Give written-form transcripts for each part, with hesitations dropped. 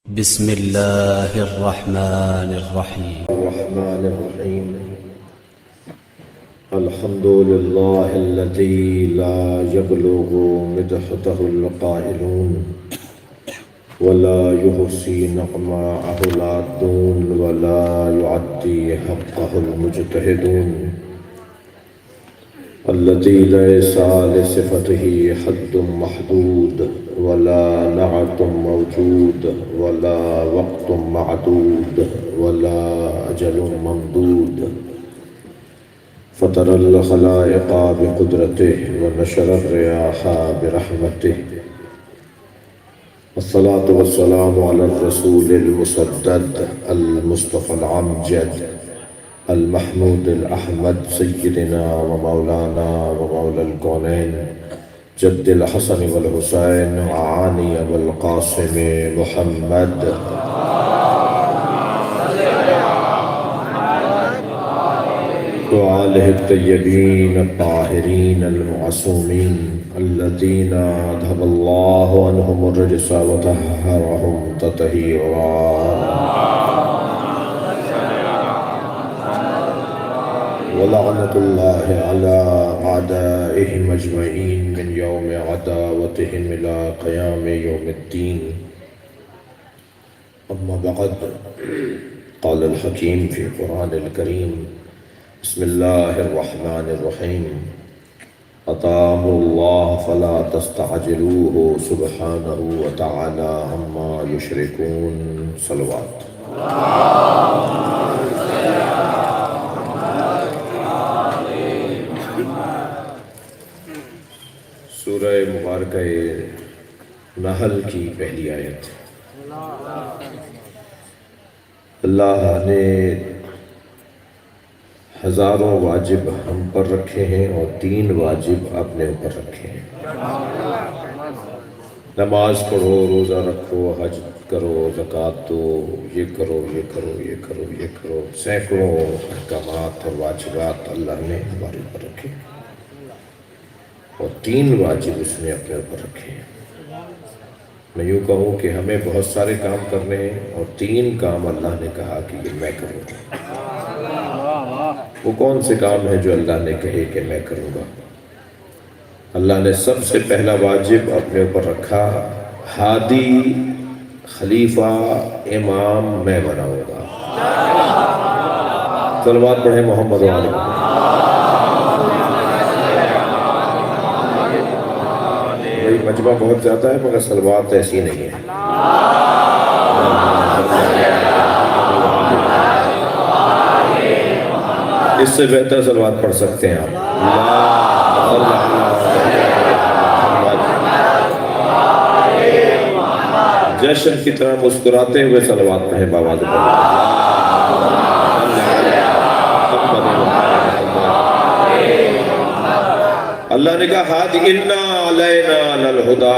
بسم الله الرحمن الرحيم الحمد لله الذي لا يبلغ مدحته القائلون ولا يحصي نعماءه العادون ولا يعدي حقه المجتهدون الذي ليس لصفته حد محدود ولا نعت موجود ولا وقت معدود ولا أجل ممدود فطر الخلائق بقدرته ونشر الرياح برحمته الصلاة والسلام على الرسول المسدد المصطفى العمجد المحمود الأحمد سيدنا ومولانا ومولى الكونين جد الحسن والحسين وعاني والقاسم محمد وآله الطيبين الطاهرين المعصومين الذين أذهب الله عنهم الرجس وطهرهم تطهيرا ولعنة الله على أعدائهم أجمعين من يوم عداوتهم إلى قيام يوم الدين أما بعد قال الحكيم في القرآن الكريم بسم الله الرحمن الرحيم أطاعوا الله فلا تستعجلوه سبحانه وتعالى عما يشركون صلوات سورہ مبارکہ نحل کی پہلی آیت اللہ نے ہزاروں واجب ہم پر رکھے ہیں اور 3 واجب اپنے اوپر رکھے ہیں نماز پڑھو روزہ رکھو حج کرو زکوٰۃ دو یہ کرو یہ کرو یہ کرو یہ کرو سینکڑوں احکامات اور واجبات اللہ نے ہمارے اوپر رکھے اور 3 واجب اس نے اپنے اوپر رکھے ہیں میں یوں کہوں کہ ہمیں بہت سارے کام کرنے ہیں اور 3 کام اللہ نے کہا کہ یہ میں کروں گا وہ کون سے کام ہیں جو اللہ نے کہے کہ میں کروں گا اللہ نے سب سے پہلا واجب اپنے اوپر رکھا ہادی خلیفہ امام میں بناؤں گا صلوات پڑھیں محمد وعلیہ مجمع بہت زیادہ ہے مگر صلوات ایسی نہیں ہے اس سے بہتر صلوات پڑھ سکتے ہیں آپ جشن کی طرح مسکراتے ہوئے صلوات پڑھیں باواز اللہ نے کہا ہادی انا علینا للہدی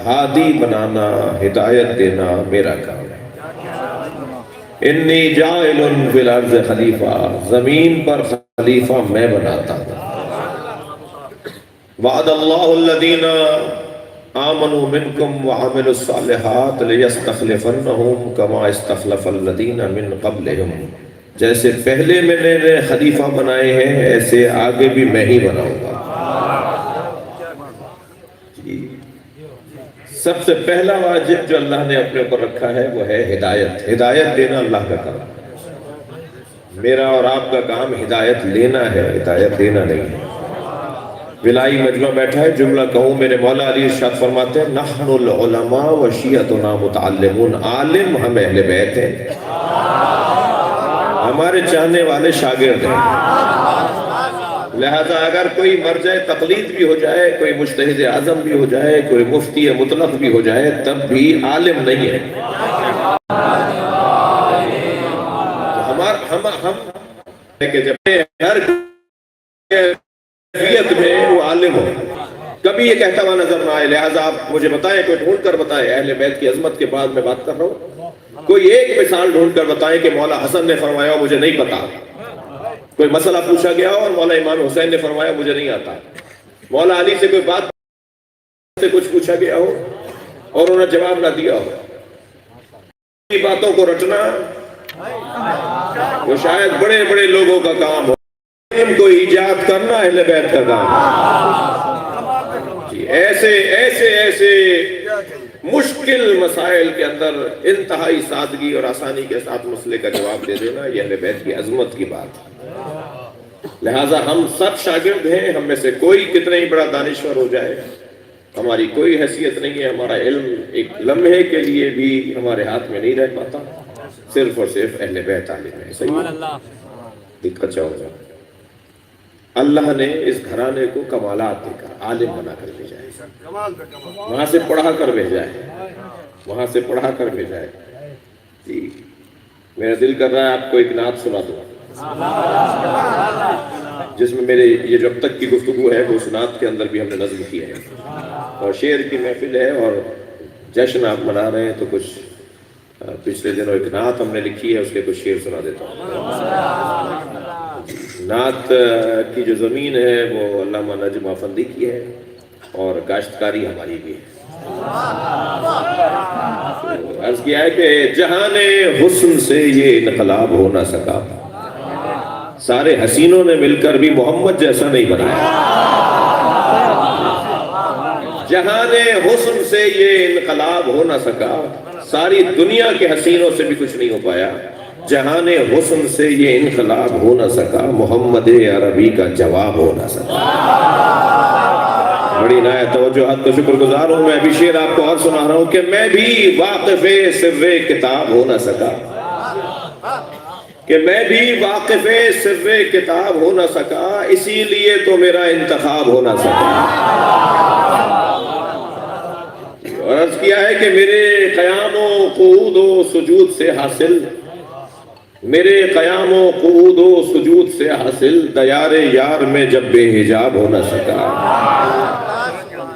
ہادی بنانا ہدایت دینا میرا کام ہے انی جاعل فی الارض خلیفہ زمین پر خلیفہ میں بناتا ہوں وعد اللہ الذین آمنوا منکم وعملوا الصالحات لیستخلفنہم کما استخلف الذین من قبلہم جیسے پہلے میں نے خلیفہ بنائے ہیں ایسے آگے بھی میں ہی بناؤں گا سب سے پہلا واجب جو اللہ نے اپنے اوپر رکھا ہے وہ ہے ہدایت ہدایت دینا اللہ کا کام میرا اور آپ کا کام ہدایت لینا ہے ہدایت دینا نہیں ہے ولائی مجمع بیٹھا ہے جملہ کہوں میرے مولا علی ارشاد فرماتے ہیں نحن العلماء و شیعتنا متعلمون عالم ہم اہل بیت ہیں ہمارے چاہنے والے شاگرد ہیں لہذا اگر کوئی مرجع تقلید بھی ہو جائے کوئی مجتہد اعظم بھی ہو جائے کوئی مفتی مطلق بھی ہو جائے تب بھی عالم نہیں ہے ہم کہ جب ہر کیفیت میں وہ عالم ہو کبھی یہ کہتا ہوا نظر نہ آئے لہذا آپ مجھے بتائیں کوئی ڈھونڈ کر بتائیں اہل بیت کی عظمت کے بعد میں بات کر رہا ہوں کوئی ایک مثال ڈھونڈ کر بتائیں کہ مولا حسن نے فرمایا مجھے نہیں پتا کوئی مسئلہ پوچھا گیا اور مولا امام حسین نے فرمایا مجھے نہیں آتا مولا علی سے کوئی بات سے کچھ پوچھا گیا ہو اور انہوں نے جواب نہ دیا ہو کی باتوں کو رٹنا وہ شاید بڑے بڑے لوگوں کا کام ہو، علم کو ایجاد کرنا اہل بیت کا کام ہے۔ ایسے ایسے ایسے مشکل مسائل کے اندر انتہائی سادگی اور آسانی کے ساتھ مسئلے کا جواب دے دینا یہ اہل بیت کی عظمت کی بات ہے۔ لہٰذا ہم سب شاگرد ہیں، ہم میں سے کوئی کتنا ہی بڑا دانشور ہو جائے ہماری کوئی حیثیت نہیں ہے، ہمارا علم ایک لمحے کے لیے بھی ہمارے ہاتھ میں نہیں رہ پاتا، صرف اور صرف اہل بیت عالم ہے۔ صحیح دقت چاہوں گا اللہ نے اس گھرانے کو کمالات دے کر عالم بنا کر بھیجا ہے، وہاں سے پڑھا کر بھیجا ہے، وہاں سے پڑھا کر بھیجا ہے۔ جی میرا دل کر رہا ہے آپ کو ایک نعت سنا دوں جس میں میرے یہ جو اب تک کی گفتگو ہے وہ اس نعت کے اندر بھی ہم نے نظم کی ہے، اور شعر کی محفل ہے اور جشن آپ منا رہے ہیں تو کچھ پچھلے دنوں ایک نعت ہم نے لکھی ہے، اس کے کچھ شعر سنا دیتا ہوں۔ نعت کی جو زمین ہے وہ علامہ نجم افندی کی ہے اور کاشتکاری ہماری بھی ہے۔ عرض کیا ہے کہ جہان حسن سے یہ انقلاب ہو نہ سکا، سارے حسینوں نے مل کر بھی محمد جیسا نہیں بنایا۔ جہان حسن سے یہ انقلاب ہو نہ سکا، ساری دنیا کے حسینوں سے بھی کچھ نہیں ہو پایا۔ جہان حسن سے یہ انقلاب ہو نہ سکا، محمد عربی کا جواب ہو نہ سکا۔ بڑی نہایت توجہات کو شکر گزار ہوں، میں ابھی شعر آپ کو اور سنا رہا ہوں کہ میں بھی واقف سر کتاب ہو نہ سکا، کہ میں بھی واقف سر کتاب ہو نہ سکا، اسی لیے تو میرا انتخاب ہو نہ سکا۔ اور عرض کیا ہے کہ میرے قیام و قعود و سجود سے حاصل، میرے قیام و قعود و سجود سے حاصل، دیار یار میں جب بے حجاب ہو نہ سکا۔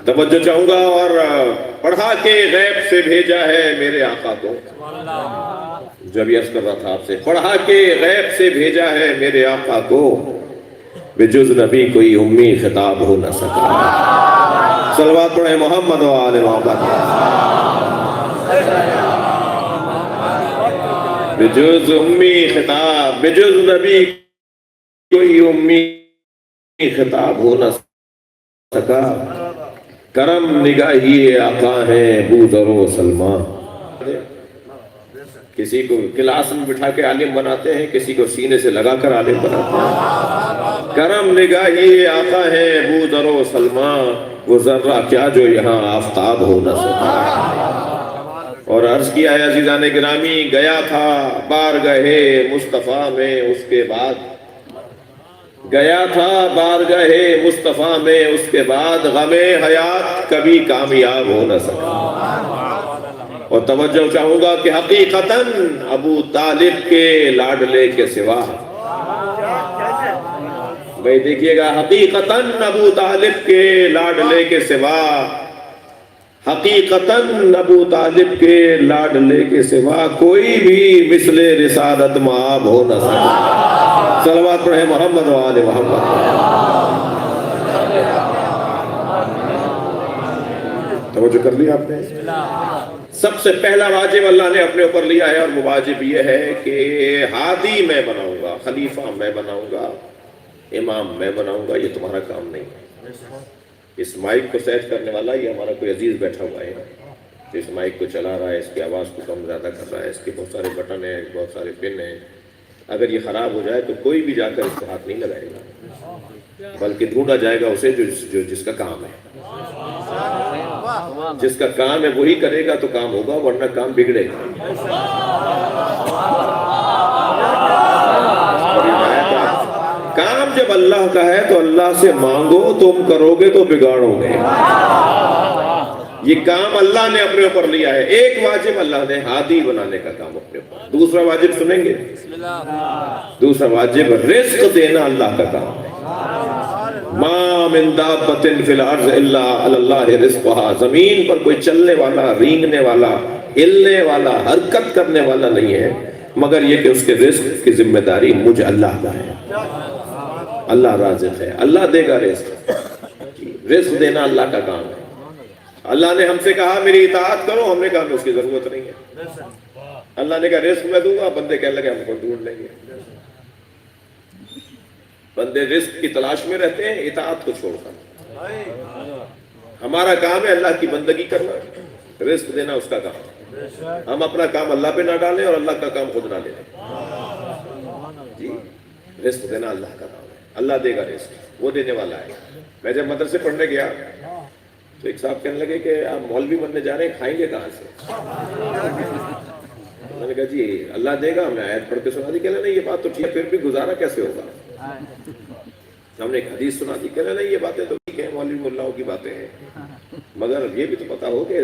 توجہ چاہوں گا، اور پڑھا کے غیب سے بھیجا ہے میرے آقا کو، جب یہ عرض کر رہا تھا آپ سے، پڑھا کے غیب سے بھیجا ہے میرے آقا کو، بجز نبی کوئی امی خطاب ہو نہ سکا۔ صلوات پڑھیں محمد و آل محمد۔ بجز امی خطاب، بجز نبی کوئی امی خطاب ہو نہ سکا، کرم نگاہی آقا ہیں بوذر و سلمہ۔ کسی کو کلاس میں بٹھا کے عالم بناتے ہیں، کسی کو سینے سے لگا کر عالم بناتے ہیں۔ کرم نگاہی آقا ہیں بوذر و سلمہ، وہ ذرہ کیا جو یہاں آفتاب ہو نہ سکا۔ اور عرض کیا ہے عزیزان گرامی، گیا تھا بارگاہ مصطفیٰ میں اس کے بعد، گیا تھا بارگاہ مصطفیٰ میں اس کے بعد، غم حیات کبھی کامیاب ہو نہ سکا۔ اور توجہ چاہوں گا کہ حقیقتاً ابو طالب کے لاڈلے کے سوا، بھائی دیکھیے گا، حقیقتاً ابو طالب کے لاڈلے کے سوا، حقیقتاً ابو طالب کے لاڈلے کے سوا کوئی بھی مثل رسالت مآب ہو نہ سکا۔ صلوات پڑھیں محمد و آل محمد۔ توجہ کر لیا آپ نے؟ سب سے پہلا واجب اللہ نے اپنے اوپر لیا ہے، اور وہ واجب یہ ہے کہ ہادی میں بناؤں گا، خلیفہ میں بناؤں گا، امام میں بناؤں گا، یہ تمہارا کام نہیں ہے۔ اس مائک کو سیٹ کرنے والا یہ ہمارا کوئی عزیز بیٹھا ہوا ہے، جو اس مائک کو چلا رہا ہے، اس کی آواز کو کم زیادہ کر رہا ہے، اس کے بہت سارے بٹن ہیں، بہت سارے پن ہیں۔ اگر یہ خراب ہو جائے تو کوئی بھی جا کر اس کو ہاتھ نہیں لگائے گا، بلکہ ڈھونڈا جائے گا اسے جس کا کام ہے، جس کا کام ہے وہی کرے گا تو کام ہوگا، ورنہ کام بگڑے گا۔ کام جب اللہ کا ہے تو اللہ سے مانگو، تم کرو گے تو بگاڑو گے۔ یہ کام اللہ نے اپنے اوپر لیا ہے۔ ایک واجب اللہ نے ہادی بنانے کا کام اپنے اوپر، دوسرا واجب سنیں گے، دوسرا واجب رزق دینا اللہ کا کام ہے۔ ما من دابۃ فی الارض الا علی اللہ رزقها، زمین پر کوئی چلنے والا، رینگنے والا، ہلنے والا، حرکت کرنے والا نہیں ہے مگر یہ کہ اس کے رزق کی ذمہ داری مجھ اللہ کا ہے۔ اللہ رازق ہے، اللہ دے گا رزق، رزق دینا اللہ کا کام ہے۔ اللہ نے ہم سے کہا میری اطاعت کرو، ہم نے کہا ہمیں اس کی ضرورت نہیں ہے۔ اللہ نے کہا رزق میں دوں گا، بندے کہنے لگے ہم کو ڈھونڈ لیں گے۔ بندے رزق کی تلاش میں رہتے ہیں اطاعت کو چھوڑ کر۔ ہمارا کام ہے اللہ کی بندگی کرنا، رزق دینا اس کا کام ہے۔ ہم اپنا کام اللہ پہ نہ ڈالیں اور اللہ کا کام خود نہ لیں۔ جی رزق دینا اللہ کا کام ہے، اللہ دے گا رزق، وہ دینے والا ہے۔ میں جب مدرسے پڑھنے گیا تو ایک صاحب کہنے لگے کہ آپ مولوی بننے جا رہے ہیں، کھائیں گے کہاں سے؟ میں نے کہا جی اللہ دے گا، ہم نے آیت پڑھ کے سنا دی۔ کہنے نہیں یہ بات تو ٹھیک ہے، پھر بھی گزارا کیسے ہوگا؟ ہم نے ایک حدیث سنا دی۔ کہنے نہیں یہ باتیں تو ٹھیک ہیں، مولوی ملاؤں کی باتیں ہیں، مگر یہ بھی تو پتا ہو کہ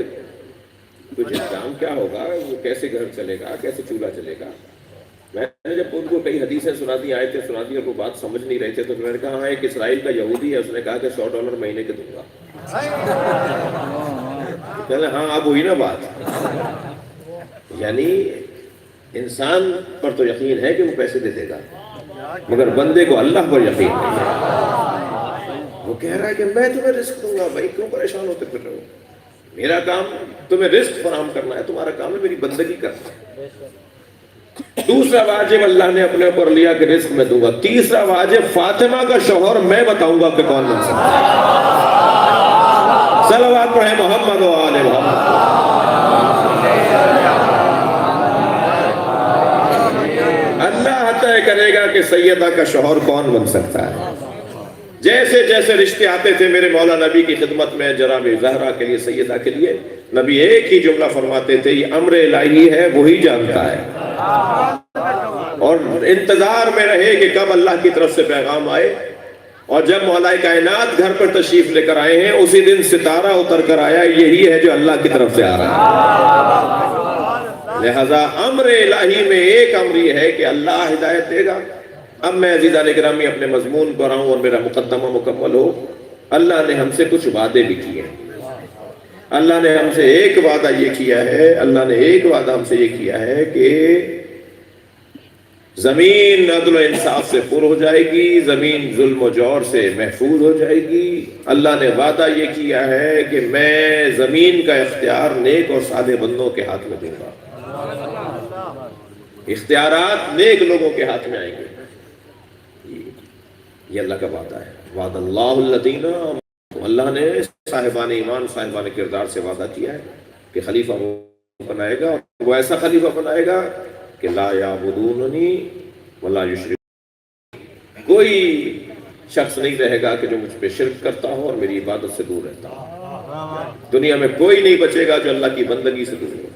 کچھ انجام کیا ہوگا، وہ کیسے گھر چلے گا، کیسے چولہا چلے گا۔ میں نے جب ان کو کئی حدیثیں سنا دی، آیتیں سنا دی اور وہ بات سمجھ نہیں رہے تھے تو میں نے کہا ہاں ایک اسرائیل کا یہودی ہے، اس نے کہا کہ $100 مہینے کے دوں گا۔ کہنے ہاں اب ہوئی نا بات۔ یعنی انسان پر تو یقین ہے کہ وہ پیسے دے دے گا، مگر بندے کو اللہ پر یقین نہیں ہے۔ وہ کہہ رہا ہے کہ میں تمہیں رزق دوں گا، بھائی کیوں پریشان ہوتے پھر رہے ہو؟ میرا کام تمہیں رزق فراہم کرنا ہے، تمہارا کام ہے میری بندگی کرنا ہے۔ دوسرا واجب اللہ نے اپنے اوپر لیا کہ رزق میں دوں گا۔ تیسرا واجب فاطمہ کا شوہر میں بتاؤں گا کہ کون بن سکتا ہے۔ صلوات پڑھیں محمد و آل محمد۔ اللہ طے کرے گا کہ سیدہ کا شوہر کون بن سکتا ہے۔ جیسے جیسے رشتے آتے تھے میرے مولا نبی کی خدمت میں، جناب زہرا کے لیے، سیدہ کے لیے، نبی ایک ہی جملہ فرماتے تھے یہ امر الہی ہے، وہی جانتا ہے، اور انتظار میں رہے کہ کب اللہ کی طرف سے پیغام آئے۔ اور جب مولا کائنات گھر پر تشریف لے کر آئے ہیں، اسی دن ستارہ اتر کر آیا، یہی ہے جو اللہ کی طرف سے آ رہا ہے۔ لہذا امر الہی میں ایک امر یہ ہے کہ اللہ ہدایت دے گا۔ اب میں عزیزان گرامی اپنے مضمون پر آؤں اور میرا مقدمہ مکمل ہو۔ اللہ نے ہم سے کچھ وعدے بھی کیے ہیں۔ اللہ نے ہم سے ایک وعدہ یہ کیا ہے، اللہ نے ایک وعدہ ہم سے یہ کیا ہے کہ زمین عدل و انصاف سے پر ہو جائے گی، زمین ظلم و جور سے محفوظ ہو جائے گی۔ اللہ نے وعدہ یہ کیا ہے کہ میں زمین کا اختیار نیک اور سادے بندوں کے ہاتھ میں دوں گا۔ اختیارات نیک لوگوں کے ہاتھ میں آئیں گے۔ یہ اللہ کا وعدہ ہے۔ وعد اللہ الذین، اللہ نے صاحبان ایمان، صاحبان کردار سے وعدہ کیا ہے کہ خلیفہ وہ بنائے گا، وہ ایسا خلیفہ بنائے گا کہ لا یعبدوننی ولا یشرکون، کوئی شخص نہیں رہے گا کہ جو مجھ پہ شرک کرتا ہو اور میری عبادت سے دور رہتا ہو۔ دنیا میں کوئی نہیں بچے گا جو اللہ کی بندگی سے دور ہو۔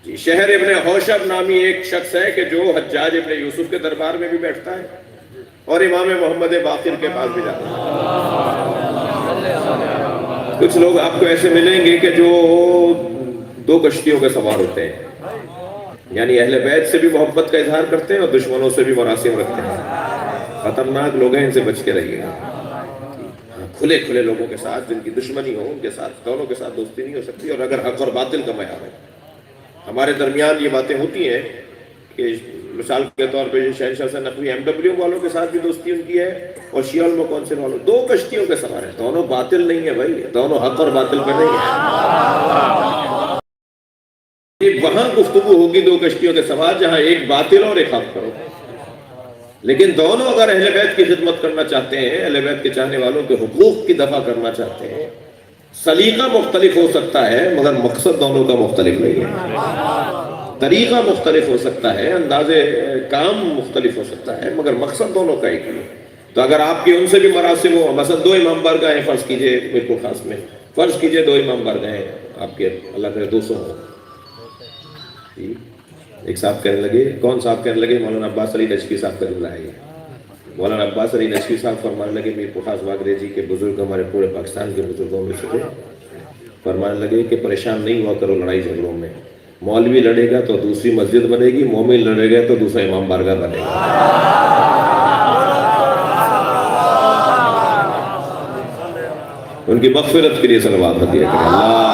جی شہر ابن حوشب نامی ایک شخص ہے کہ جو حجاج ابن یوسف کے دربار میں بھی بیٹھتا ہے اور امام محمد باقر کے پاس بھی جاتا ہے۔ کچھ لوگ آپ کو ایسے ملیں گے کہ جو 2 کشتیوں کے سوار ہوتے ہیں، یعنی اہل بیت سے بھی محبت کا اظہار کرتے ہیں اور دشمنوں سے بھی مراسم رکھتے ہیں۔ خطرناک لوگ ہیں، ان سے بچ کے رہیے گا۔ کھلے کھلے لوگوں کے ساتھ جن کی دشمنی ہو، ان کے ساتھ، دونوں کے ساتھ دوستی نہیں ہو سکتی، اور اگر حق اور باطل کا معیار ہو۔ ہمارے درمیان یہ باتیں ہوتی ہیں کہ مثال کے طور پہ شہنشاہ سے نقوی MW والوں کے ساتھ بھی دوستی ان کی ہے اور شیعہ المکونسل والوں، 2 کشتیوں کے سوار ہیں، دونوں باطل نہیں ہے بھائی، دونوں حق اور باطل پہ نہیں ہے۔ وہاں گفتگو ہوگی 2 کشتیوں کے سوار، جہاں ایک باطل اور ایک حق کرو، لیکن دونوں اگر اہل بیت کی خدمت کرنا چاہتے ہیں، اہل بیت کے چاہنے والوں کے حقوق کی دفع کرنا چاہتے ہیں، سلیقہ مختلف ہو سکتا ہے مگر مقصد دونوں کا مختلف نہیں ہے، طریقہ مختلف ہو سکتا ہے، انداز کام مختلف ہو سکتا ہے، مگر مقصد دونوں کا ایک ہی ہے۔ تو اگر آپ کی ان سے بھی مراسم ہو، مثلا 2 امام بارگاہ ہیں، فرض کیجئے میرپور خاص میں، فرض کیجئے 2 امام بارگاہ ہیں آپ کے، اللہ کرے 200 ہوں۔ ایک صاحب کہنے لگے، کون صاحب کہنے لگے؟ مولانا عباس علی نجفی صاحب کا جملہ ہے یہ۔ مولانا عباس علی نجفی صاحب فرمانے لگے، میرپور خاص واگرے جی کے بزرگ ہمارے پورے پاکستان کے بزرگوں میں سے تھے، فرمانے لگے کہ پریشان نہیں ہوا کرو لڑائی جھگڑوں میں، مولوی لڑے گا تو دوسری مسجد بنے گی، مومن لڑے گا تو دوسرا امام بارگاہ بنے گا۔ ان کی مغفرت کے لیے صلوات پڑھیے کہ اللہ،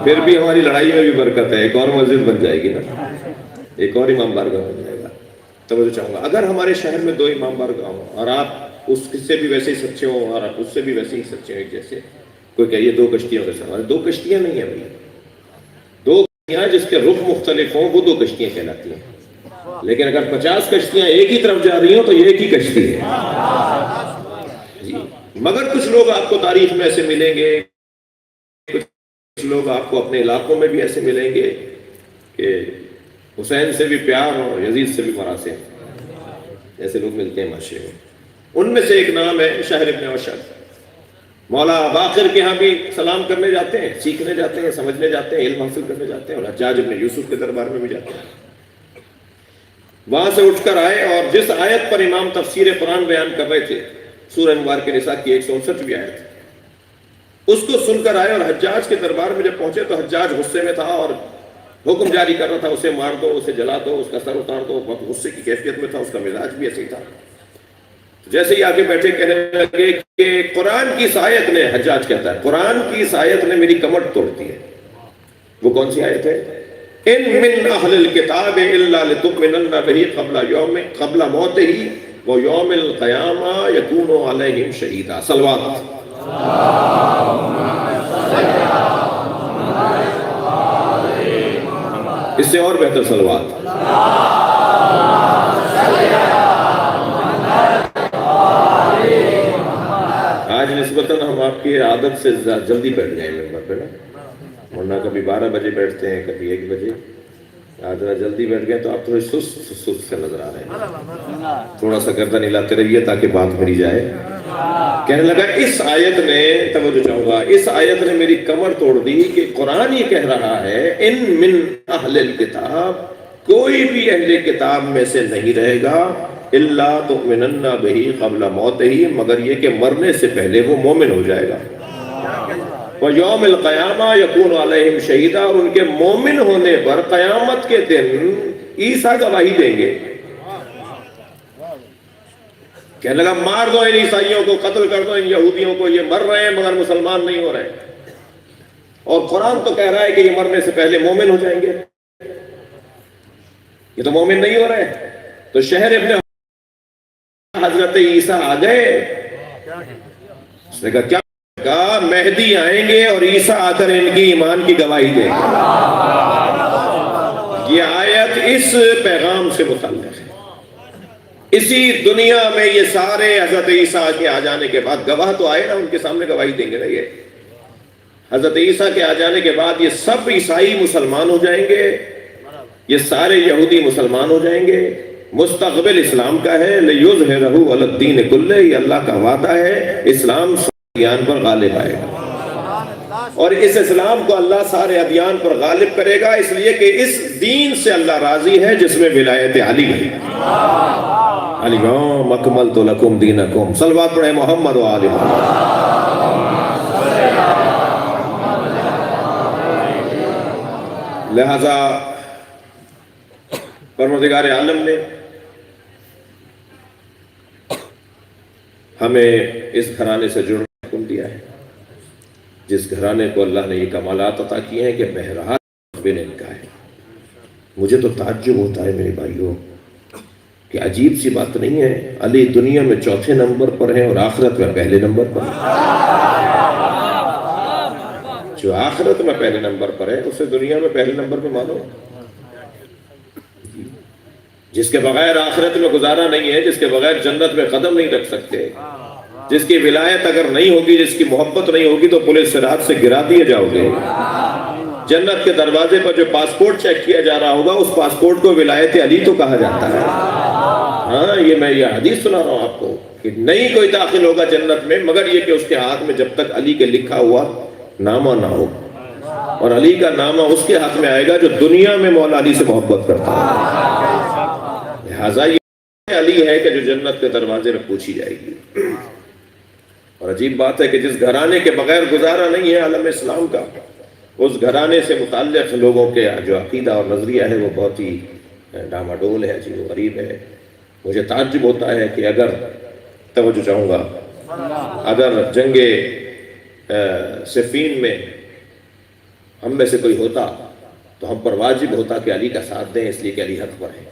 پھر بھی ہماری لڑائی میں بھی برکت ہے، ایک اور مسجد بن جائے گی نا، ایک اور امام بارگاہ بن جائے گا۔ توجہ چاہوں گا، اگر ہمارے شہر میں 2 امام بارگاہ ہوں اور آپ اس سے بھی ویسے ہی سچے ہوں اور آپ اس سے بھی ویسے ہی سچے ہوں ایک جیسے. کوئی کہیے دو کشتیوں کے سوال. دو کشتیاں نہیں ہیں بھائی. دو کشتیاں جس کے رخ مختلف ہوں وہ دو کشتیاں کہلاتی ہیں. لیکن اگر 50 کشتیاں ایک ہی طرف جا رہی ہوں تو یہ ایک ہی کشتی ہے جی. مگر کچھ لوگ آپ کو تاریخ میں ایسے ملیں گے, کچھ لوگ آپ کو اپنے علاقوں میں بھی ایسے ملیں گے کہ حسین سے بھی پیار اور یزید سے بھی مراسم. ایسے لوگ ملتے ہیں معاشرے میں. ان میں سے ایک نام ہے شہر ابن اوشد. مولا باقر کے ہاں بھی سلام کرنے جاتے ہیں, سیکھنے جاتے ہیں, سمجھنے جاتے ہیں, علم حاصل کرنے جاتے ہیں, اور حجاج ابن یوسف کے دربار میں بھی جاتے ہیں. وہاں سے اٹھ کر آئے اور جس آیت پر امام تفسیر قرآن بیان کر رہے تھے, سورہ مبارکہ نساء کی 159ویں آیت, اس کو سن کر آئے اور حجاج کے دربار میں جب پہنچے تو حجاج غصے میں تھا اور حکم جاری کر رہا تھا اسے مار دو, اسے جلا دو, اس کا سر اتار دو. بہت غصے کی کیفیت میں تھا, اس کا مزاج بھی ایسے ہی تھا. جیسے ہی آگے بیٹھے کہنے لگے کہ قرآن کی اس آیت نے, حجاج کہتا ہے, قرآن کی اس آیت نے میری کمر توڑ دی ہے. وہ کون سی آیت ہے؟ ان من اہل الکتاب الا لتؤمنن به قبل موتہ ویوم القیامہ یکون علیہم شہیدا. صلوات. اس سے اور بہتر صلوات. آج نسبتاً ہم آپ کی عادت سے جلدی بیٹھ گئے ممبر پہ نا, ورنہ کبھی 12 بجے بیٹھتے ہیں, کبھی 1 بجے. آج ذرا جلدی بیٹھ گئے تو آپ تھوڑے سست سے نظر آ رہے ہیں. تھوڑا سا گردن ہلاتے رہیے تاکہ بات میری جائے. کہنے لگا اس آیت نے, توجہ چاہوں گا, اس آیت نے میری کمر توڑ دی کہ قرآن یہ کہہ رہا ہے ان من اہل الکتاب, کوئی بھی اہل کتاب میں سے نہیں رہے گا الا تؤمنن بہ قبل موتہ, مگر یہ کہ مرنے سے پہلے وہ مومن ہو جائے گا. وَيَوْمِ الْقَيَامَةِ يَكُونُ عَلَيْهِمْ شَهِيدًا, اور ان کے مومن ہونے پر قیامت کے دن عیسیٰ گواہی دیں گے. کہنے لگا مار دو ان عیسائیوں کو, قتل کر دو ان یہودیوں کو, یہ مر رہے ہیں مگر مسلمان نہیں ہو رہے ہیں, اور قرآن تو کہہ رہا ہے کہ یہ مرنے سے پہلے مومن ہو جائیں گے. یہ تو مومن نہیں ہو رہے. تو شہر ابن حضرت عیسیٰ آ گئے. اس نے کہا کیا؟ کہا مہدی آئیں گے اور عیسیٰ آ کر ان کی ایمان کی گواہی دیں گے. یہ آیت اس پیغام سے متعلق ہے. اسی دنیا میں یہ سارے حضرت عیسیٰ کے آ جانے کے بعد, گواہ تو آئے نا, ان کے سامنے گواہی دیں گے نا. یہ حضرت عیسیٰ کے آ جانے کے بعد یہ سب عیسائی مسلمان ہو جائیں گے, یہ سارے یہودی مسلمان ہو جائیں گے. مستقبل اسلام کا ہے, لِيُظْهِرَهُ عَلَى الدِّينِ كُلِّهِ, یہ اللہ کا وعدہ ہے اسلام ادیان پر غالب آئے گا, اور اس اسلام کو اللہ سارے ادیان پر غالب کرے گا, اس لیے کہ اس دین سے اللہ راضی ہے جس میں ولایت علی ہے. الیوم اکملت لکم دینکم. صلوات پڑھیں محمد و آل محمد. لہذا پروردگار عالم نے ہمیں اس گھرانے سے جڑنے کا حکم دیا ہے, جس گھرانے کو اللہ نے یہ کمالات عطا کیے ہیں کہ بہرحال بن ان کا ہے. مجھے تو تعجب ہوتا ہے میرے بھائیوں کہ عجیب سی بات نہیں ہے, علی دنیا میں 4تھے نمبر پر ہے اور آخرت میں پہلے نمبر پر ہے. جو آخرت میں پہلے نمبر پر ہے اسے دنیا میں پہلے نمبر پہ مانو. جس کے بغیر آخرت میں گزارا نہیں ہے, جس کے بغیر جنت میں قدم نہیں رکھ سکتے, جس کی ولایت اگر نہیں ہوگی, جس کی محبت نہیں ہوگی تو پولیس صراط سے گرا دیے جاؤ گے. جنت کے دروازے پر جو پاسپورٹ چیک کیا جا رہا ہوگا اس پاسپورٹ کو ولایت علی تو کہا جاتا ہے. ہاں, یہ میں یہ حدیث سنا رہا ہوں آپ کو کہ نہیں کوئی داخل ہوگا جنت میں مگر یہ کہ اس کے ہاتھ میں جب تک علی کے لکھا ہوا نامہ نہ ہو, اور علی کا نامہ اس کے ہاتھ میں آئے گا جو دنیا میں مولا علی سے محبت کرتا ہے. لہٰذا یہ علی ہے کہ جو جنت کے دروازے میں پوچھی جائے گی. اور عجیب بات ہے کہ جس گھرانے کے بغیر گزارا نہیں ہے عالم اسلام کا, اس گھرانے سے متعلق لوگوں کے جو عقیدہ اور نظریہ ہے وہ بہت ہی ڈاماڈول ہے, عجیب و غریب ہے. مجھے تعجب ہوتا ہے کہ اگر, توجہ چاہوں گا, اگر جنگ صفین میں ہم میں سے کوئی ہوتا تو ہم پر واجب ہوتا کہ علی کا ساتھ دیں, اس لیے کہ علی حق پر ہے.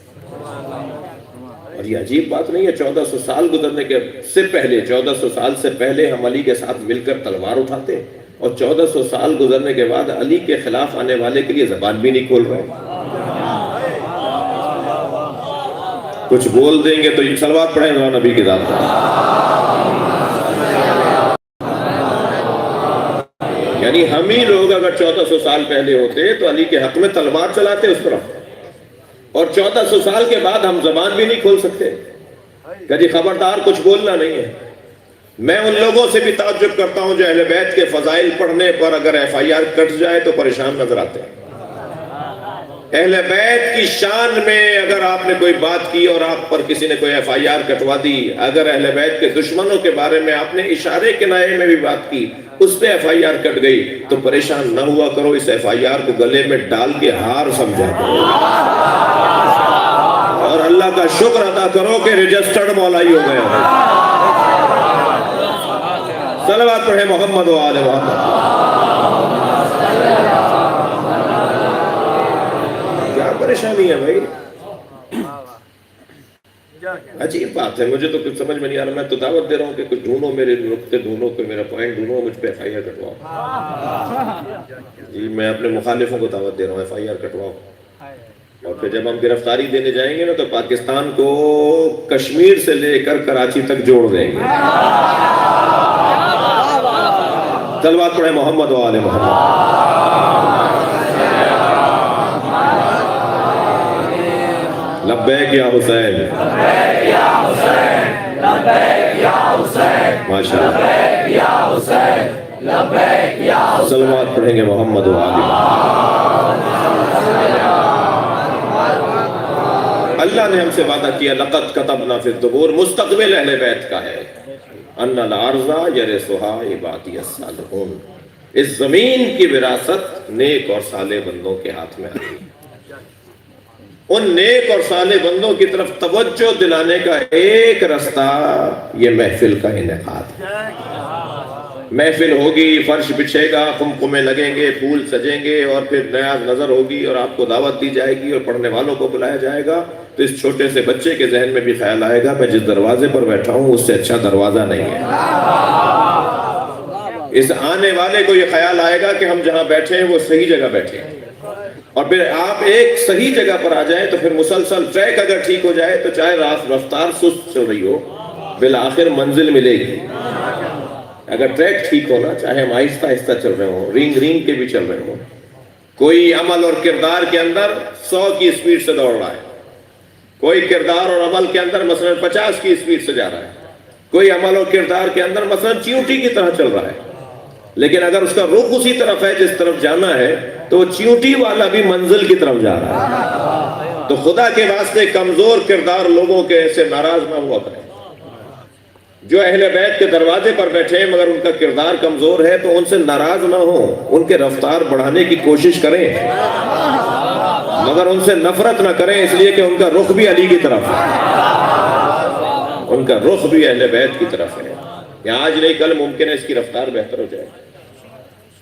اور اور یہ عجیب بات نہیں ہے، 1400 سال گزرنے کے سے پہلے، 1400 سال سے پہلے ہم علی کے ساتھ مل کر تلوار اٹھاتے، اور 1400 سال گزرنے کے بعد علی کے خلاف آنے والے کے لیے زبان بھی نہیں کھول رہے۔ کچھ بول دیں گے تو یہ صلوات پڑھیں گے نبی کی ذات پر۔ یعنی ہم ہی لوگ اگر 1400 سال پہلے ہوتے تو علی کے حق میں تلوار چلاتے اس طرف، اور 1400 سال کے بعد ہم زبان بھی نہیں کھول سکتے کہ جی خبردار کچھ بولنا نہیں ہے۔ میں ان لوگوں سے بھی تعجب کرتا ہوں جو اہل بیت کے فضائل پڑھنے پر اگر ایف آئی آر کٹ جائے تو پریشان نظر آتے ہیں۔ اہل بیت کی شان میں اگر آپ نے کوئی بات کی اور آپ پر کسی نے کوئی ایف آئی آر کٹوا دی، اگر اہل بیت کے دشمنوں کے بارے میں آپ نے اشارے کنائے میں بھی بات کی، اس پہ ایف آئی آر کٹ گئی، تو پریشان نہ ہوا کرو، اس ایف آئی آر کو گلے میں ڈال کے ہار سمجھا کرو، اور اللہ کا شکر ادا کرو کہ رجسٹرڈ مولائی ہو گئے ہو۔ صلوات پڑھیں محمد و آل محمد۔ کیا پریشانی ہے بھائی؟ عجیب بات ہے، مجھے تو کچھ سمجھ میں نہیں آ رہا۔ میں تو دعوت دے رہا ہوں کہ کچھ ڈھونڈو، میرے نقطے ڈھونڈو، کوئی میرا پوائنٹ ڈھونڈو، مجھ پہ ایف آئی آر کٹواؤ۔ جی میں اپنے مخالفوں کو دعوت دے رہا ہوں، ایف آئی آر کٹواؤ، اور پھر جب ہم گرفتاری دینے جائیں گے نا تو پاکستان کو کشمیر سے لے کر کراچی تک جوڑ دیں گے۔ صلوات پڑھیں محمد و آل محمد۔ لبیک یا حسین، لبیک یا حسین، لبیک یا حسین، ماشاءاللہ، لبیک یا حسین، لبیک یا حسین۔ صلوات پڑھیں گے محمد و آل محمد۔ اللہ نے ہم سے وعدہ کیا، لقد کتبنا فی الزبور، مستقبل اہل بیت کا ہے، ان الارض یرثھا عبادی الصالحون، اس زمین کی وراثت نیک اور صالح بندوں کے ہاتھ میں آئی۔ ان نیک اور صالح بندوں کی طرف توجہ دلانے کا ایک رستہ یہ محفل کا انعقاد ہے۔ محفل ہوگی، فرش بچھے گا، قمقمے لگیں گے، پھول سجیں گے، اور پھر نیاز نظر ہوگی اور آپ کو دعوت دی جائے گی اور پڑھنے والوں کو بلایا جائے گا، تو اس چھوٹے سے بچے کے ذہن میں بھی خیال آئے گا میں جس دروازے پر بیٹھا ہوں اس سے اچھا دروازہ نہیں ہے۔ اس آنے والے کو یہ خیال آئے گا کہ ہم جہاں بیٹھے ہیں وہ صحیح جگہ بیٹھے ہیں، اور پھر آپ ایک صحیح جگہ پر آ جائیں تو پھر مسلسل ٹریک اگر ٹھیک ہو جائے تو چاہے رفتار سست چل رہی ہو، بالآخر منزل ملے گی۔ اگر ٹریک ٹھیک ہونا، چاہے ہم آہستہ آہستہ چل رہے ہوں، رینگ رینگ کے بھی چل رہے ہوں، کوئی عمل اور کردار کے اندر 100 کی اسپیڈ سے دوڑ رہا ہے، کوئی کردار اور عمل کے اندر مثلا 50 کی اسپیڈ سے جا رہا ہے، کوئی عمل اور کردار کے اندر مثلا چیونٹی کی طرح چل رہا ہے، لیکن اگر اس کا رخ اسی طرف ہے جس طرف جانا ہے تو وہ چیونٹی والا بھی منزل کی طرف جا رہا ہے۔ تو خدا کے واسطے کمزور کردار لوگوں کے سے ناراض نہ ہوا کریں۔ جو اہل بیت کے دروازے پر بیٹھے ہیں مگر ان کا کردار کمزور ہے تو ان سے ناراض نہ ہوں، ان کے رفتار بڑھانے کی کوشش کریں، مگر ان سے نفرت نہ کریں، اس لیے کہ ان کا رخ بھی علی کی طرف ہے، ان کا رخ بھی اہل بیت کی طرف ہے۔ یا آج نہیں کل ممکن ہے اس کی رفتار بہتر ہو جائے۔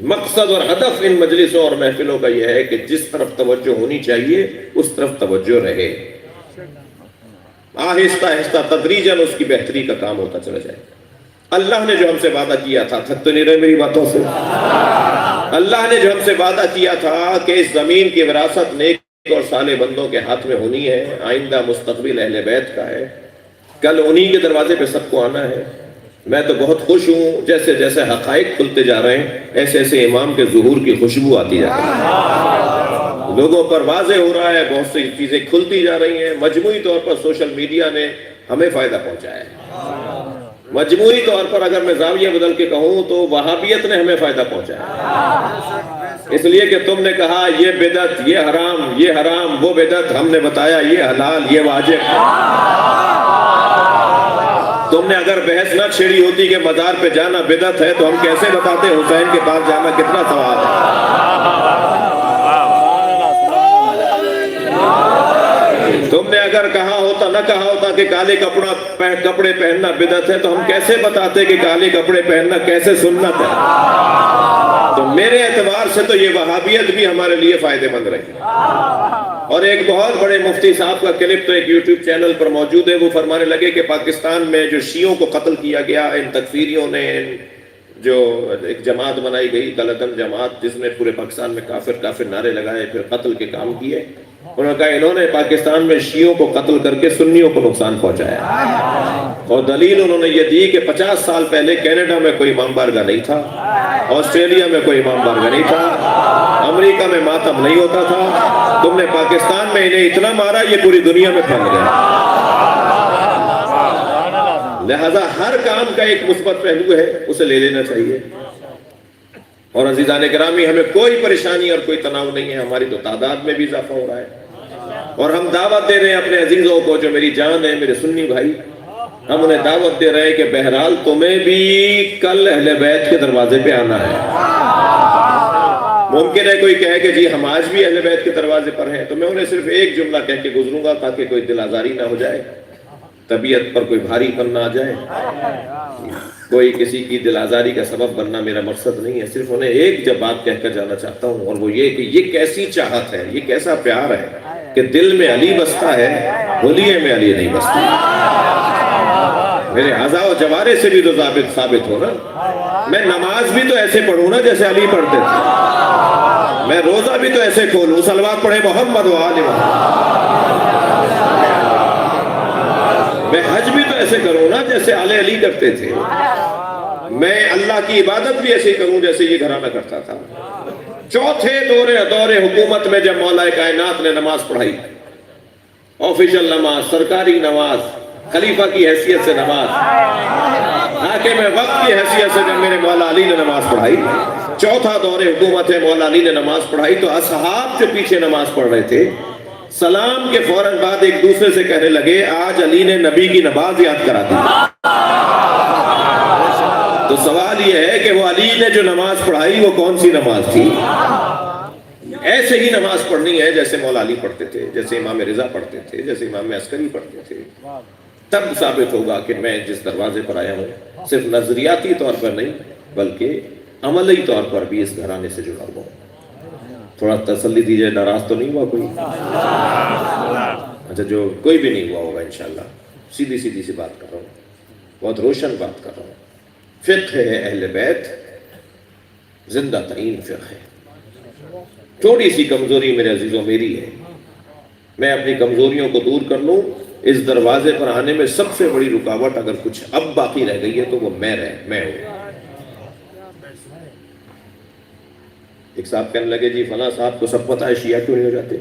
مقصد اور ہدف ان مجلسوں اور محفلوں کا یہ ہے کہ جس طرف توجہ ہونی چاہیے اس طرف توجہ رہے، آہستہ آہستہ تدریجاً اس کی بہتری کا کام ہوتا چلا جائے۔ اللہ نے جو ہم سے وعدہ کیا تھا، تھک تو نہیں رہے میری باتوں سے؟ اللہ نے جو ہم سے وعدہ کیا تھا کہ اس زمین کی وراثت نیک اور صالح بندوں کے ہاتھ میں ہونی ہے، آئندہ مستقبل اہل بیت کا ہے، کل انہی کے دروازے پہ سب کو آنا ہے۔ میں تو بہت خوش ہوں، جیسے جیسے حقائق کھلتے جا رہے ہیں ایسے ایسے امام کے ظہور کی خوشبو آتی جا رہی ہے، لوگوں پر واضح ہو رہا ہے، بہت سی چیزیں کھلتی جا رہی ہیں۔ مجموعی طور پر سوشل میڈیا نے ہمیں فائدہ پہنچایا ہے، مجموعی طور پر اگر میں زاویہ بدل کے کہوں تو وہابیت نے ہمیں فائدہ پہنچایا، اس لیے کہ تم نے کہا یہ بدعت، یہ حرام، یہ حرام، وہ بدعت، ہم نے بتایا یہ حلال، یہ واجب۔ تم نے اگر بحث نہ چھیڑی ہوتی کہ مزار پہ جانا بدعت ہے تو ہم کیسے بتاتے حسین کے پاس جانا کتنا ثواب ہے؟ تم نے اگر کہا ہوتا نہ کہا ہوتا کہ کالے کپڑے پہننا بدعت ہے تو ہم کیسے بتاتے کہ کالے کپڑے پہننا کیسے سنت ہے؟ تو میرے اعتبار سے تو یہ وہابیت بھی ہمارے لیے فائدے مند رہی۔ اور ایک بہت بڑے مفتی صاحب کا کلپ تو ایک یوٹیوب چینل پر موجود ہے، وہ فرمانے لگے کہ پاکستان میں جو شیعوں کو قتل کیا گیا، ان تکفیریوں نے، جو ایک جماعت بنائی گئی دلدم جماعت، جس نے پورے پاکستان میں کافر کافر نعرے لگائے، پھر قتل کے کام کیے، انہوں نے کہا انہوں نے پاکستان میں شیعوں کو قتل کر کے سنیوں کو نقصان پہنچایا، اور دلیل انہوں نے یہ دی کہ 50 سال پہلے کینیڈا میں کوئی امام بارگاہ نہیں تھا، آسٹریلیا میں کوئی امام بارگاہ نہیں تھا، امریکہ میں ماتم نہیں ہوتا تھا، تم نے پاکستان میں انہیں اتنا مارا یہ پوری دنیا میں پھیل گیا۔ لہذا ہر کام کا ایک مثبت پہلو ہے، اسے لے لینا چاہیے۔ اور عزیزان گرامی، ہمیں کوئی پریشانی اور کوئی تناؤ نہیں ہے، ہماری تو تعداد میں بھی اضافہ ہو رہا ہے، اور ہم دعوت دے رہے ہیں اپنے عزیزوں کو جو میری جان ہے، میرے سنی بھائی، ہم انہیں دعوت دے رہے ہیں کہ بہرحال تمہیں بھی کل اہل بیت کے دروازے پہ آنا ہے۔ ممکن ہے کوئی کہے کہ جی ہم آج بھی اہل بیت کے دروازے پر ہیں، تو میں انہیں صرف ایک جملہ کہہ کے گزروں گا تاکہ کوئی دل آزاری نہ ہو جائے، طبیعت پر کوئی بھاری پن نہ آ جائے، کوئی کسی کی دل آزاری کا سبب بننا میرا مقصد نہیں ہے، صرف انہیں ایک جب بات کہہ کر جانا چاہتا ہوں، اور وہ یہ کہ یہ کیسی چاہت ہے، یہ کیسا پیار ہے کہ دل میں علی بستا ہے، حلیے میں علی نہیں بستا۔ میرے اعضاء و جوارے سے بھی تو ثابت ہو نا، میں نماز بھی تو ایسے پڑھوں نا جیسے علی پڑھتے تھے، میں روزہ بھی تو ایسے کھولوں، صلوات پڑھے محمد و آل محمد، میں حج بھی تو ایسے کروں نا جیسے آل علی کرتے تھے، میں اللہ کی عبادت بھی ایسے کروں جیسے یہ گھرانہ کرتا تھا۔ چوتھے دور حکومت میں جب مولا کائنات نے نماز پڑھائی، آفیشل نماز، سرکاری نماز، خلیفہ کی حیثیت سے نماز، حاکم وقت کی حیثیت سے جب میرے مولا علی نے نماز پڑھائی، چوتھا دور حکومت ہے، مولا علی نے نماز پڑھائی تو اصحاب جو پیچھے نماز پڑھ رہے تھے، سلام کے فوراً بعد ایک دوسرے سے کہنے لگے آج علی نے نبی کی نماز یاد کرا دی۔ تو سوال یہ ہے کہ وہ علی نے جو نماز پڑھائی وہ کون سی نماز تھی؟ ایسے ہی نماز پڑھنی ہے جیسے مولا علی پڑھتے تھے، جیسے امام رضا پڑھتے تھے، جیسے امام عسکری پڑھتے تھے، تب ثابت ہوگا کہ میں جس دروازے پر آیا ہوں صرف نظریاتی طور پر نہیں بلکہ عملی طور پر بھی اس گھرانے سے جڑا ہوا ہوں۔ تھوڑا تسلی دیجئے، ناراض تو نہیں ہوا کوئی؟ اچھا، جو کوئی بھی نہیں ہوا ہوگا انشاءاللہ، سیدھی سی بات کر رہا ہوں، بہت روشن بات کر رہا ہوں۔ فقہ ہے اہل بیت، زندہ ترین فقہ ہے۔ تھوڑی سی کمزوری میرے عزیزوں میری ہے، میں اپنی کمزوریوں کو دور کر لوں، اس دروازے پر آنے میں سب سے بڑی رکاوٹ اگر کچھ اب باقی رہ گئی ہے تو وہ میں ہوں۔ ایک صاحب کہنے لگے جی فلاں صاحب کو سب پتہ ہے، شیعہ کیوں نہیں ہو جاتے؟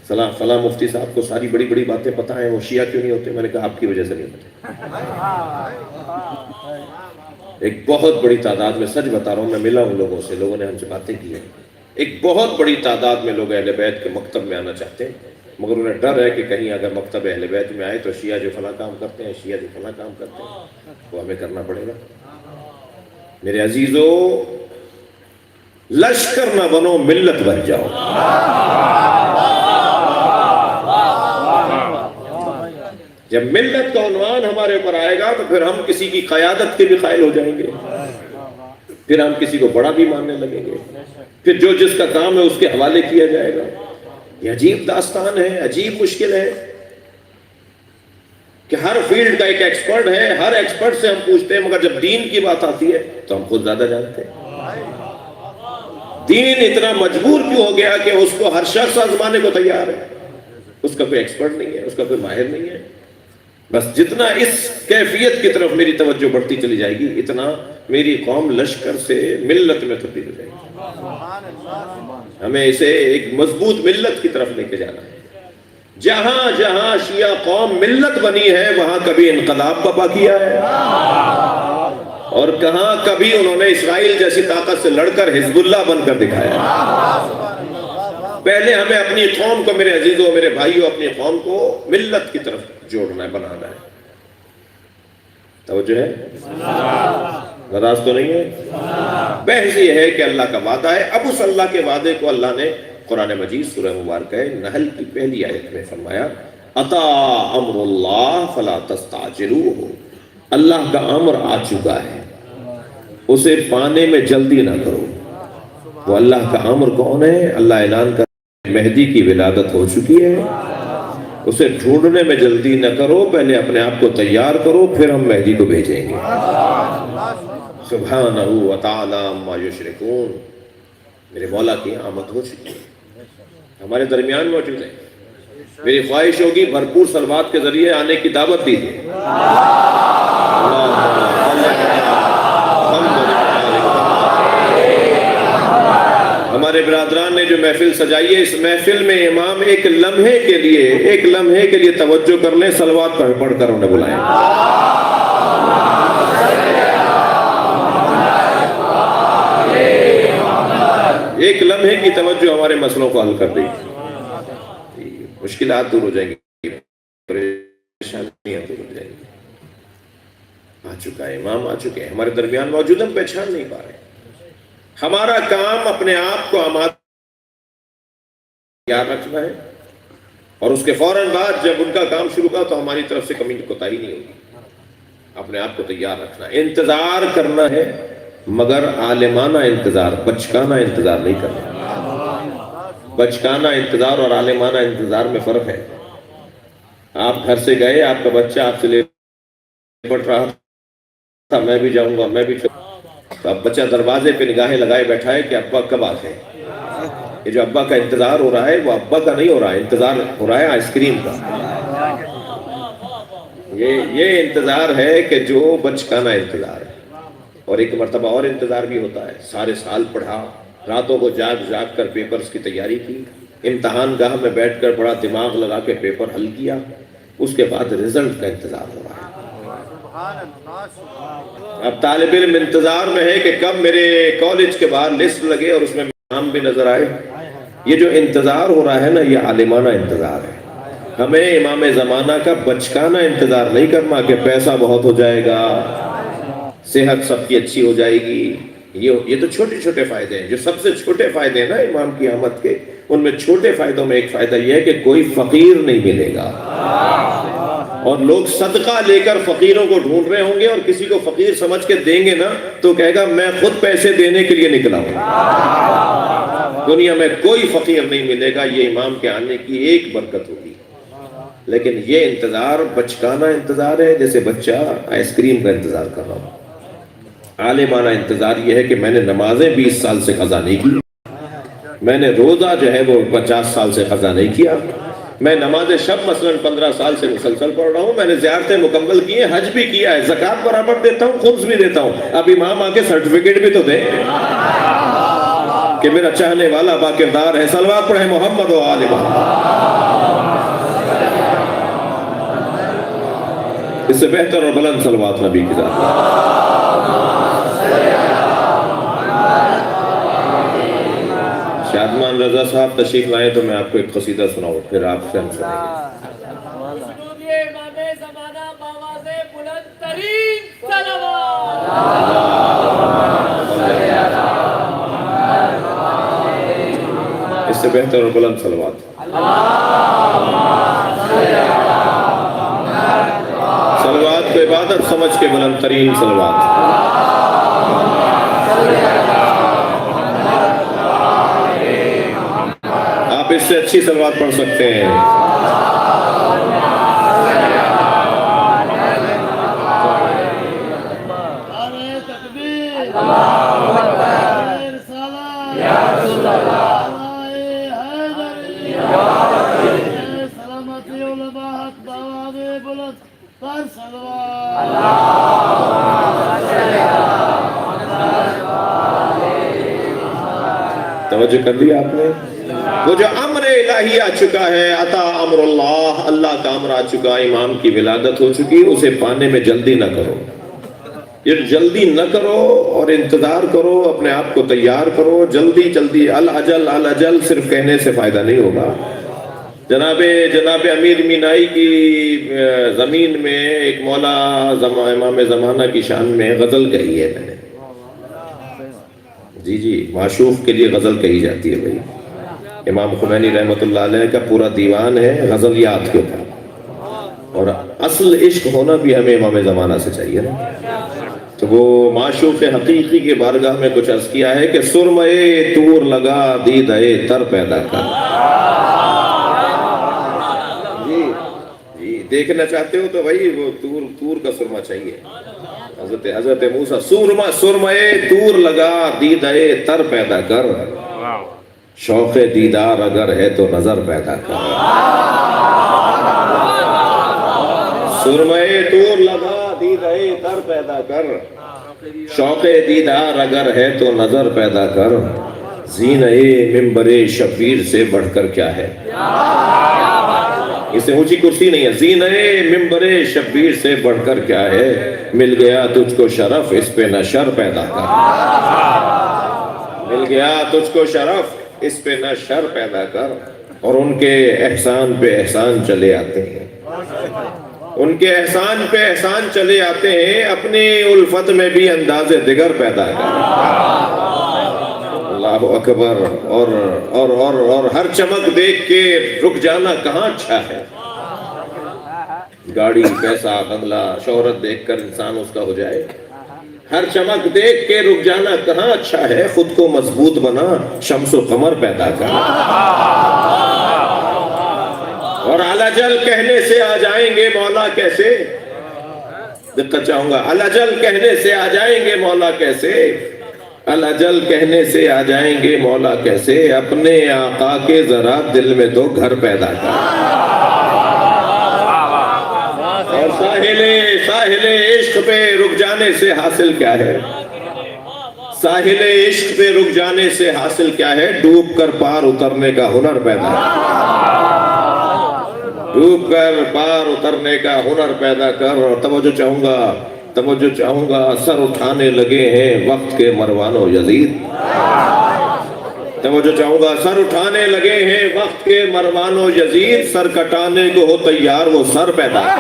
فلاں مفتی صاحب کو ساری بڑی بڑی باتیں پتہ ہیں، وہ شیعہ کیوں نہیں ہوتے؟ میں نے کہا آپ کی وجہ سے نہیں ہوتے۔ ایک بہت بڑی تعداد میں، سچ بتا رہا ہوں، میں ملا ہوں لوگوں سے، لوگوں نے ہم سے باتیں کی ہیں، ایک بہت بڑی تعداد میں لوگ اہل بیت کے مکتب میں آنا چاہتے ہیں، مگر انہیں ڈر ہے کہ کہیں اگر مکتب اہل بیت میں آئے تو شیعہ جو فلاں کام کرتے ہیں، شیعہ جو فلاں کام کرتے ہیں، وہ ہمیں کرنا پڑے گا۔ میرے عزیزو، لشکر نہ بنو، ملت بن جاؤ۔ جب ملت کا عنوان ہمارے اوپر آئے گا تو پھر ہم کسی کی قیادت کے بھی قائل ہو جائیں گے، پھر ہم کسی کو بڑا بھی ماننے لگیں گے، پھر جو جس کا کام ہے اس کے حوالے کیا جائے گا۔ یہ عجیب داستان ہے، عجیب مشکل ہے کہ ہر فیلڈ کا ایک ایکسپرٹ ہے، ہر ایکسپرٹ سے ہم پوچھتے ہیں، مگر جب دین کی بات آتی ہے تو ہم خود زیادہ جانتے ہیں۔ دین اتنا مجبور کیوں ہو گیا کہ اس کو ہر شخص آزمانے کو تیار ہے، اس کا کوئی ایکسپرٹ نہیں ہے، اس کا کوئی ماہر نہیں ہے۔ بس جتنا اس کیفیت کی طرف میری توجہ بڑھتی چلی جائے گی، اتنا میری قوم لشکر سے ملت میں تبدیل ہو جائے گی۔ ہمیں اسے ایک مضبوط ملت کی طرف لے کے جانا ہے۔ جہاں جہاں شیعہ قوم ملت بنی ہے وہاں کبھی انقلاب برپا کیا ہے، اور کہاں کبھی انہوں نے اسرائیل جیسی طاقت سے لڑ کر حزب اللہ بن کر دکھایا۔ پہلے ہمیں اپنی قوم کو، میرے عزیزوں، میرے بھائیوں، اپنی قوم کو ملت کی طرف جوڑنا ہے، بنانا ہے۔ توجہ ہے؟ ناراض تو نہیں ہے؟ بحث یہ ہے کہ اللہ کا وعدہ ہے، اب اس اللہ کے وعدے کو اللہ نے قرآن مجید سورہ مبارکہ نحل کی پہلی آیت میں فرمایا، اتا امر اللہ فلا تستعجلوہ، اللہ کا امر آ چکا ہے، اسے پانے میں جلدی نہ کرو۔ وہ اللہ کا امر کون ہے؟ اللہ اعلان کر مہدی کی ولادت ہو چکی ہے، اسے ڈھونڈنے میں جلدی نہ کرو، پہلے اپنے آپ کو تیار کرو، پھر ہم مہدی کو بھیجیں گے۔ سبحانہ وتعالی عما یشرکون۔ میرے مولا کی آمد ہو چکی ہے، ہمارے درمیان موجود ہے۔ میری خواہش ہوگی بھرپور صلوات کے ذریعے آنے کی دعوت دیجیے۔ ہمارے برادران نے جو محفل سجائی ہے، اس محفل میں امام ایک لمحے کے لیے توجہ کر لیں، صلوات پڑھ کر انہیں بلائیں۔ ایک لمحے کی توجہ ہمارے مسئلوں کو حل کر دے گی، مشکلات دور ہو جائیں گی، پریشانیاں دور ہو جائیں گی۔ آ چکا ہے امام، آ چکے ہیں ہمارے درمیان موجود، ہم پہچان نہیں پا رہے۔ ہمارا کام اپنے آپ کو آمادہ یاد رکھنا ہے، اور اس کے فوراً بعد جب ان کا کام شروع ہوا تو ہماری طرف سے کمی کوتاہی نہیں ہوگی۔ اپنے آپ کو تیار رکھنا، انتظار کرنا ہے، مگر عالمانہ انتظار، بچکانہ انتظار نہیں کرنا۔ بچکانہ انتظار اور عالمانہ انتظار میں فرق ہے۔ آپ گھر سے گئے، آپ کا بچہ آپ سے لے پڑ رہا تھا، میں بھی جاؤں گا، میں بھی چلوں۔ تو اب بچہ دروازے پہ نگاہیں لگائے بیٹھا ہے کہ ابا کب آتے ہیں۔ یہ جو ابا کا انتظار ہو رہا ہے وہ ابا کا نہیں ہو رہا ہے، انتظار ہو رہا ہے آئس کریم کا۔ یہ انتظار ہے کہ جو بچکانہ انتظار ہے۔ اور ایک مرتبہ اور انتظار بھی ہوتا ہے، سارے سال پڑھا، راتوں کو جاگ کر پیپرز کی تیاری کی، امتحان گاہ میں بیٹھ کر بڑا دماغ لگا کے پیپر حل کیا، اس کے بعد رزلٹ کا انتظار ہو رہا ہے۔ اب طالب علم انتظار میں ہے کہ کب میرے کالج کے باہر لسٹ لگے اور اس میں نام بھی نظر آئے۔ یہ جو انتظار ہو رہا ہے نا، یہ عالمانہ انتظار ہے۔ ہمیں امام زمانہ کا بچکانہ انتظار نہیں کرنا کہ پیسہ بہت ہو جائے گا، صحت سب کی اچھی ہو جائے گی۔ یہ تو چھوٹے چھوٹے فائدے ہیں، جو سب سے چھوٹے فائدے ہیں نا امام کی آمد کے، ان میں چھوٹے فائدوں میں ایک فائدہ یہ ہے کہ کوئی فقیر نہیں ملے گا، اور لوگ صدقہ لے کر فقیروں کو ڈھونڈ رہے ہوں گے، اور کسی کو فقیر سمجھ کے دیں گے نا تو کہے گا میں خود پیسے دینے کے لیے نکلا ہوں۔ دنیا میں کوئی فقیر نہیں ملے گا، یہ امام کے آنے کی ایک برکت ہوگی۔ لیکن یہ انتظار بچکانہ انتظار ہے، جیسے بچہ آئس کریم کا انتظار کر رہا ہوں۔ عالمانہ انتظار یہ ہے کہ میں نے نمازیں 20 سال سے قضا نہیں کی، میں نے روزہ جو ہے وہ 50 سال سے قضا نہیں کیا، میں نماز شب مثلا 15 سال سے مسلسل پڑھ رہا ہوں، میں نے زیارتیں مکمل کی ہیں، حج بھی کیا ہے، زکوٰۃ برابر دیتا ہوں، خمس بھی دیتا ہوں۔ اب امام آ کے سرٹیفکیٹ بھی تو دے کہ میرا چاہنے والا باکردار ہے۔ صلوات پڑھیں محمد و آل محمد۔ اس سے بہتر اور بلند صلوات نبی کی ذات۔ شادمان رضا صاحب تشریف لائیں تو میں آپ کو ایک قصیدہ سناؤں، پھر آپ سے ہم سنیں گے۔ اس سے بہتر اور بلند صلوات۔ صلوات کو عبادت سمجھ کے بلند ترین صلوات۔ آپ اس سے اچھی صلوات پڑھ سکتے ہیں۔ توجہ کر لیا آپ نے؟ وہ جو امر الہی آ چکا ہے، عطا امر اللہ، اللہ کا امر آ چکا، امام کی ولادت ہو چکی، اسے پانے میں جلدی نہ کرو۔ یہ جلدی نہ کرو اور انتظار کرو، اپنے آپ کو تیار کرو۔ جلدی العجل العجل صرف کہنے سے فائدہ نہیں ہوگا۔ جناب امیر مینائی کی زمین میں ایک مولا امام زمانہ کی شان میں غزل کہی ہے میں نے۔ جی معشوق کے لیے غزل کہی جاتی ہے بھائی۔ امام خمینی رحمۃ اللہ علیہ کا پورا دیوان ہے غزلیات کے اوپر، اور اصل عشق ہونا بھی ہمیں امام زمانہ سے چاہیے نا۔ تو تو وہ معشوق حقیقی کی بارگاہ میں کچھ عرض کیا ہے کہ سرمے طور لگا دیدہ تر پیدا کر. جی دیکھنا چاہتے ہو تو بھائی وہ طور کا سرما چاہیے. حضرت موسیٰ سرمے طور لگا دیدہ تر پیدا کر, شوق دیدار اگر ہے تو نظر پیدا کر. سرمے طور لگا دیدہ تر پیدا کر, شوق دیدار اگر ہے تو نظر پیدا کر. زینہ منبر شبیر سے بڑھ کر کیا ہے, اس سے اونچی کرسی نہیں ہے. زینہ منبر شبیر سے بڑھ کر کیا ہے, مل گیا تجھ کو شرف اس پہ نہ شر پیدا کر. مل گیا تجھ کو شرف اس پہ نہ شر پیدا کر. اور ان کے احسان پہ احسان چلے آتے ہیں, ان کے احسان پہ احسان چلے آتے ہیں, اپنی الفت میں بھی انداز دیگر پیدا کر. اللہ اکبر. اور ہر چمک دیکھ کے رک جانا کہاں اچھا ہے. گاڑی پیسہ بنگلہ شہرت دیکھ کر انسان اس کا ہو جائے, ہر چمک دیکھ کے رک جانا کہاں اچھا ہے. خود کو مضبوط بنا, شمس و قمر پیدا کر. اور الاجل کہنے سے آ جائیں گے مولا کیسے, دقت چاہوں گا, الاجل کہنے سے آ جائیں گے مولا کیسے, الاجل کہنے سے آ جائیں گے مولا کیسے. اپنے آقا کے ذرا دل میں تو گھر پیدا کر. اور ساحل عشق پہ رک جانے سے حاصل کیا ہے, ساحل عشق پہ رک جانے سے حاصل کیا ہے, ڈوب کر پار اترنے کا ہنر پیدا کر. ڈوب کر پار اترنے کا ہنر پیدا کر. اور توجہ چاہوں گا سر اٹھانے لگے ہیں وقت کے مروان و یزید. توجہ چاہوں گا سر اٹھانے لگے ہیں وقت کے مروان و یزید. سر کٹانے کو ہو تیار وہ سر پیدا کر.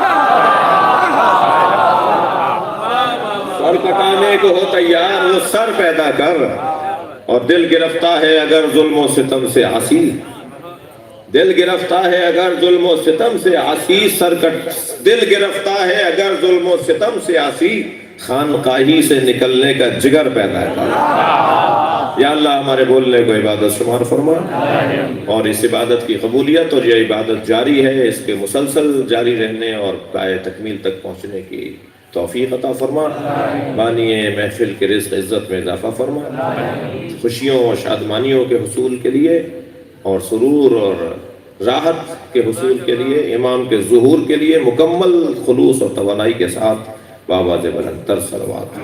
سر کٹانے کو ہو تیار وہ سر پیدا کر. اور دل گرفتہ ہے اگر ظلم و ستم سے عاصی, دل گرفتہ ہے اگر ظلم و ستم سے عاصی. دل گرفتہ ہے اگر ظلم و ستم سے عاصی. خانقاہی سے نکلنے کا جگر پیدا کر. یا اللہ ہمارے بولنے کو عبادت شمار فرما, اور اس عبادت کی قبولیت اور یہ عبادت جاری ہے, اس کے مسلسل جاری رہنے اور پائے تکمیل تک پہنچنے کی توفیق عطا فرما. بانی محفل کے رزق عزت میں اضافہ فرما. خوشیوں اور شادمانیوں کے حصول کے لیے اور سرور اور راحت کے حصول کے لیے, امام کے ظہور کے لیے مکمل خلوص اور توانائی کے ساتھ بآواز بلند تر صلوات.